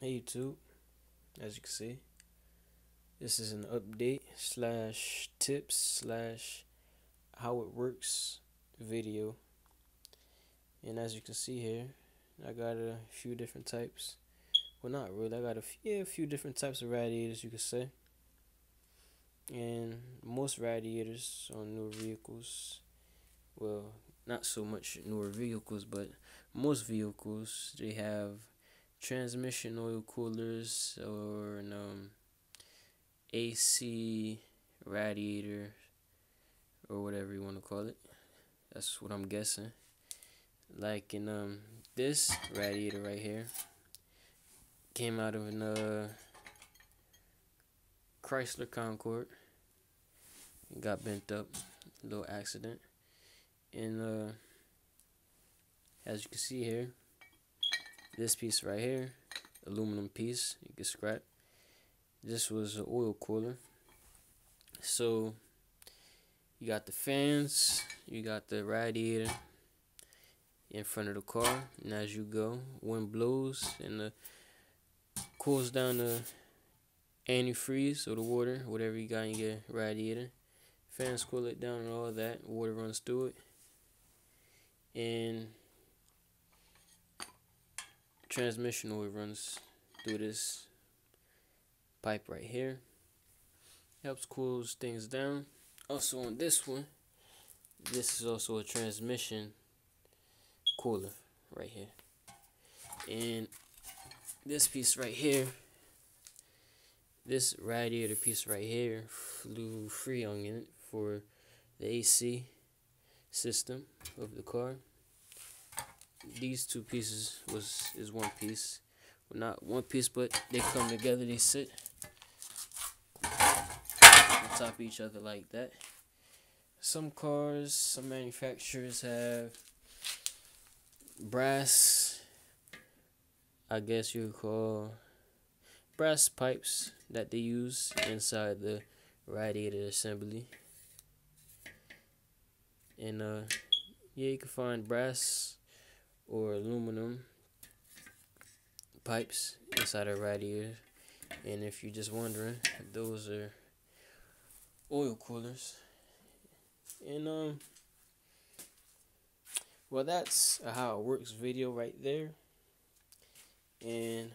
Hey YouTube, as you can see, this is an update slash tips slash how it works video. And as you can see here, I got a few different types. Well, not really. I got a few different types of radiators, you could say. And most radiators on newer vehicles, well, not so much newer vehicles, but most vehicles, they have transmission oil coolers or an AC radiator or whatever you want to call it. That's what I'm guessing. Like in this radiator right here came out of an Chrysler Concorde. It got bent up, a little accident. And as you can see here, this piece right here, aluminum piece, you can scrap. This was an oil cooler. So you got the fans, you got the radiator in front of the car, and as you go, wind blows and cools down the antifreeze or the water, whatever you got in your radiator. Fans cool it down and all that. Water runs through it, and transmission oil runs through this pipe right here. Helps cools things down. Also on this one, this is also a transmission cooler right here. And this piece right here, this radiator piece right here, flew Freon in it for the AC system of the car. These two pieces is one piece. Well, not one piece, but they come together. They sit on top of each other like that. Some cars, some manufacturers have brass, I guess you would call brass pipes that they use inside the radiator assembly. And yeah, you can find brass or aluminum pipes inside a radiator. And if you're just wondering, those are oil coolers. And well, that's a how it works video right there. And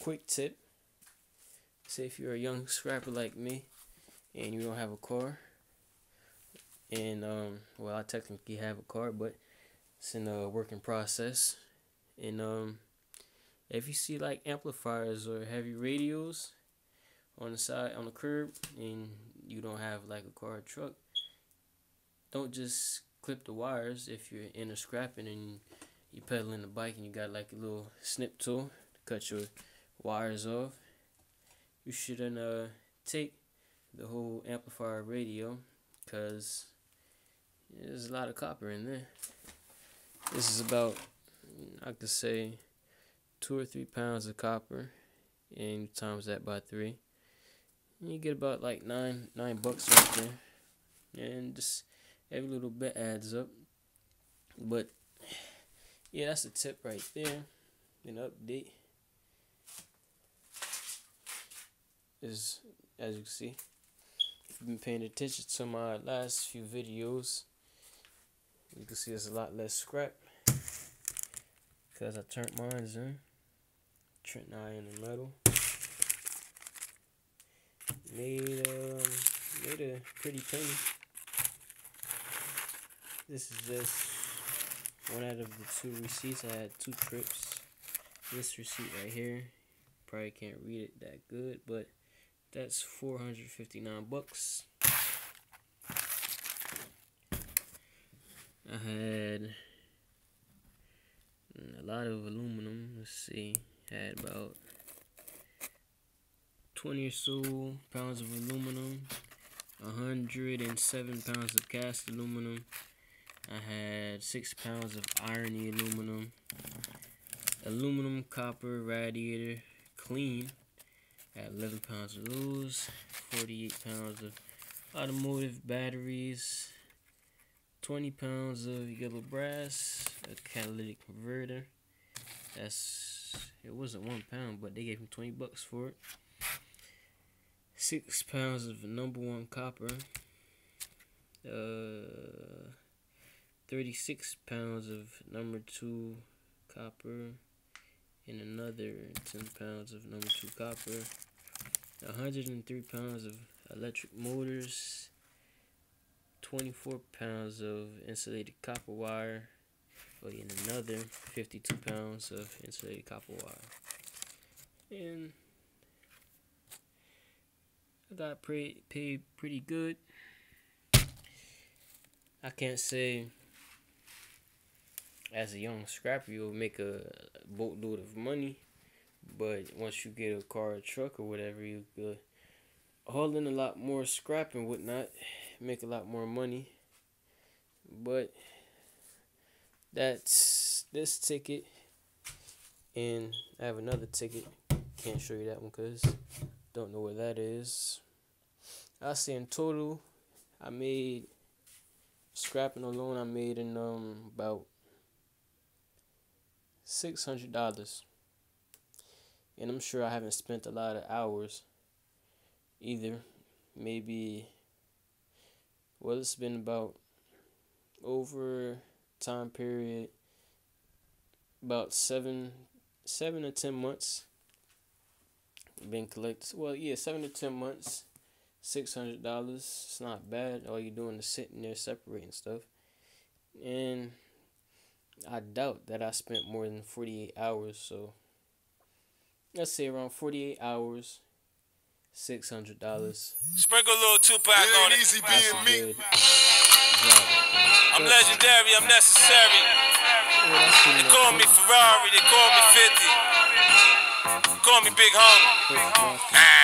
quick tip, say if you're a young scrapper like me and you don't have a car, and well, I technically have a car, but it's in a working process. And if you see like amplifiers or heavy radios on the side, on the curb, and you don't have like a car or truck, don't just clip the wires. If you're in a scrapping and you pedaling the bike and you got like a little snip tool to cut your wires off, you shouldn't take the whole amplifier radio, because there's a lot of copper in there. This is about, I could say, 2 or 3 pounds of copper, and you times that by 3, and you get about like $9 right there. And just every little bit adds up. But yeah, that's a tip right there. An update is, as you can see, if you've been paying attention to my last few videos, you can see there's a lot less scrap because I turned mine in. Trent iron and metal. Made a pretty penny. This is just one out of the 2 receipts. I had 2 trips. This receipt right here, probably can't read it that good, but that's 459 bucks. I had a lot of aluminum. Let's see, had about 20 or so pounds of aluminum, 107 pounds of cast aluminum. I had 6 pounds of irony aluminum, aluminum copper radiator clean. I had 11 pounds of those, 48 pounds of automotive batteries, 20 pounds of yellow brass, a catalytic converter. That's It wasn't £1, but they gave me $20 for it. 6 pounds of #1 copper. 36 pounds of #2 copper, and another 10 pounds of #2 copper. 103 pounds of electric motors. 24 pounds of insulated copper wire. And another 52 pounds of insulated copper wire. And I got paid pretty good. I can't say as a young scrapper you'll make a boatload of money, but once you get a car or truck or whatever, you could haul in a lot more scrap and whatnot, make a lot more money. But that's this ticket, and I have another ticket. Can't show you that one because don't know what that is. I say in total, I made scrapping alone. I made in about $600, and I'm sure I haven't spent a lot of hours either. Maybe, well, it's been about over time period about 7 to 10 months. Been collected. Well, yeah, 7 to 10 months. $600. It's not bad. All you're doing is sitting there separating stuff. And I doubt that I spent more than 48 hours. So let's say around 48 hours, $600. Sprinkle a little Tupac on it. Easy being me. I'm legendary, I'm necessary. They call me Ferrari, they call me 50. They call me Big Homie.